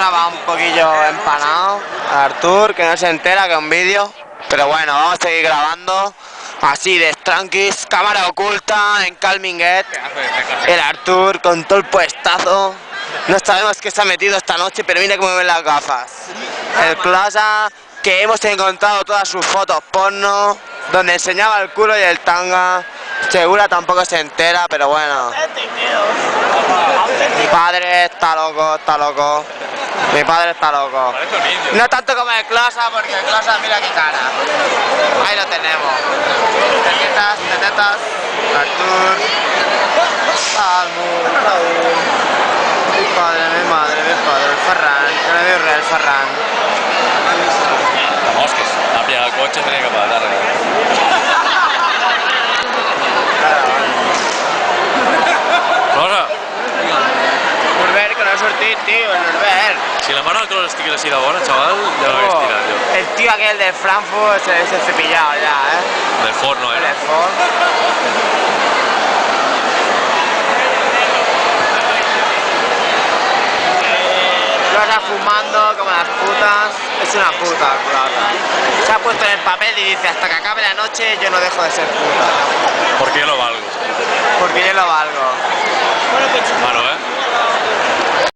grabado un poquillo empanado a Artur, que no se entera que es un vídeo. Pero bueno, vamos a seguir grabando. Así de tranquis, cámara oculta en Calminguet. El Artur con todo el puestazo. No sabemos qué se ha metido esta noche, pero mira cómo ven las gafas. El Clasa, que hemos encontrado todas sus fotos porno, donde enseñaba el culo y el tanga. Segura tampoco se entera, pero bueno. Mi padre está loco, está loco. Mi padre está loco. No tanto como el Clasa, porque el Clasa mira qué cara. Ahí lo tenemos. Tetetas, tetetas. Artur. Almur, Raúl. Mi padre, mi madre, mi padre. El Ferran, que me dio el Ferran. Vamos, que ha pillado el coche, tenía que pagar. Cosa? Norbert, que no ha sortit, tio, el Norbert. Si la mano que no estigui així de bona, xaval, ja l'hagués tirat jo. El tío aquel de Frankfurt se ha cepillado ya, Del forno, El eh? Clasa fumando como las putas. Es una puta, Clasa. Se ha puesto en el papel y dice: hasta que acabe la noche yo no dejo de ser puta. Porque yo lo valgo. Porque yo lo valgo. Claro, eh?